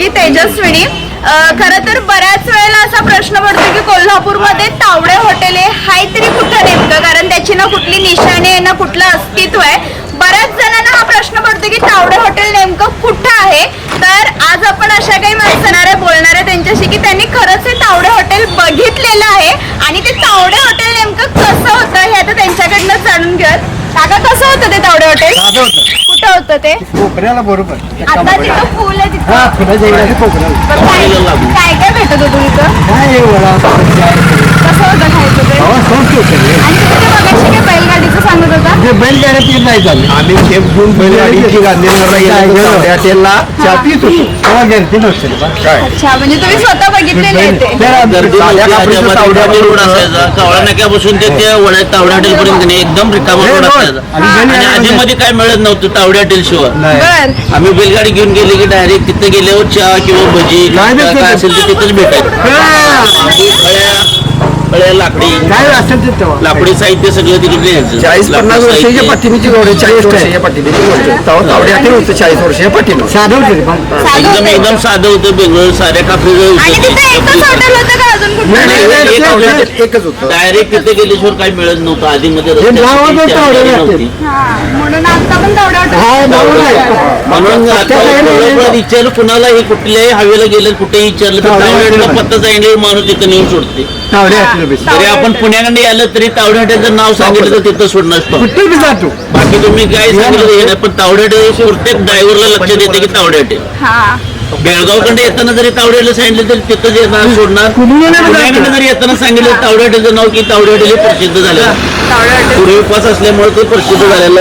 होती तेजस्विनी. खरं तर बऱ्याच वेळेला असा प्रश्न पडतो की कोल्हापूरमध्ये तावडे हॉटेल आहे तरी कुठं नेमकं, कारण त्याची ना कुठली निशाणी आहे ना कुठलं अस्तित्व आहे. बऱ्याच जणांना हा प्रश्न पडतो की तावडे हॉटेल नेमकं कुठं आहे. तर आज आपण अशा काही माणसांना बोलणार आहे त्यांच्याशी की त्यांनी खरंच हे तावडे हॉटेल बघितलेलं आहे आणि ते तावडे हॉटेल नेमकं कसं होतं हे आता त्यांच्याकडनं जाणून घेऊयात. काका कसं होतं ते तावडे हॉटेल? कुठं होतं ते? कोकणाला बरोबर. आता तिथं फुल आहे तिथं. हा फुलाच्या इकडे कोकणाला. बरं, काय काय भेटत होतं तिथं? काय वडा कसं होतं खायचं ते? संस्कृत आणि तुम्ही ते बघायची काय बैलगाडीचं सांगत होता? जे बैलगाड्यात नाही झाले आम्ही खेप घेऊन बैलगाडीची गांधीनगरला हॉटेलला चहा पित होतो तेव्हा गर्दी नसते काय. अच्छा, म्हणजे तुम्ही स्वतः बघितलेले आहे ते? कावळा नाक्यापासून ते तावडे हॉटेल पर्यंत एकदम रिकामा रोड असायचा आणि आधीमध्ये काय मिळत नव्हतं तावडे हॉटेल शिवाय. बर. आम्ही बैलगाडी घेऊन गेले की डायरेक्ट तिथे गेल्यावर चहा किंवा भजी काय असेल ते तिथेच भेटायचं. फळ्या लाकडी काय असेल ते तेव्हा लाकडी साहित्य सगळं तिकडे न्यायचं. 40-50 वर्षाच्या पाठीमीची गोड 40 वर्षाच्या पाठीमीची गोड तावडे हॉटेल होतं 40 वर्षाच्या पाठीमा साधं होतं एकदम साधं होतं. बेंगळूर साऱ्या आणि तिथे एकच हॉटेल होतं का अजून कुठलं? एकच होतं डायरेक्ट तिथे गेल्याशिवाय काही मिळत नव्हतं. आधी मध्ये म्हणून आता पण तावडे हॉटेल. म्हणून आता विचारलं कुणाला हे कुठल्याही हवेला गेलं कुठेही विचारलं तर तावड्याला पत्ता सांगितलं माणूस तिथं नेऊन सोडते. तरी आपण पुण्याकडे आलं तरी तावडे हॉटेलचं नाव सांगितलं तर तिथं सोडणार जातो. बाकी तुम्ही काय सांगितलं हे नाही, पण तावडे हॉटेल प्रत्येक ड्रायव्हरला लक्ष देते की तावडे हॉटेल. बेळगावकडे येताना जरी तावडे हॉटेल सांगितलं तरी तिथं येणार सोडणार. पुण्याकडे जरी येताना सांगितलं तावडे हॉटेलचं नाव की तावडे हॉटेल हे प्रसिद्ध झालेलं पूर्वीपास असल्यामुळे ते प्रसिद्ध झालेलं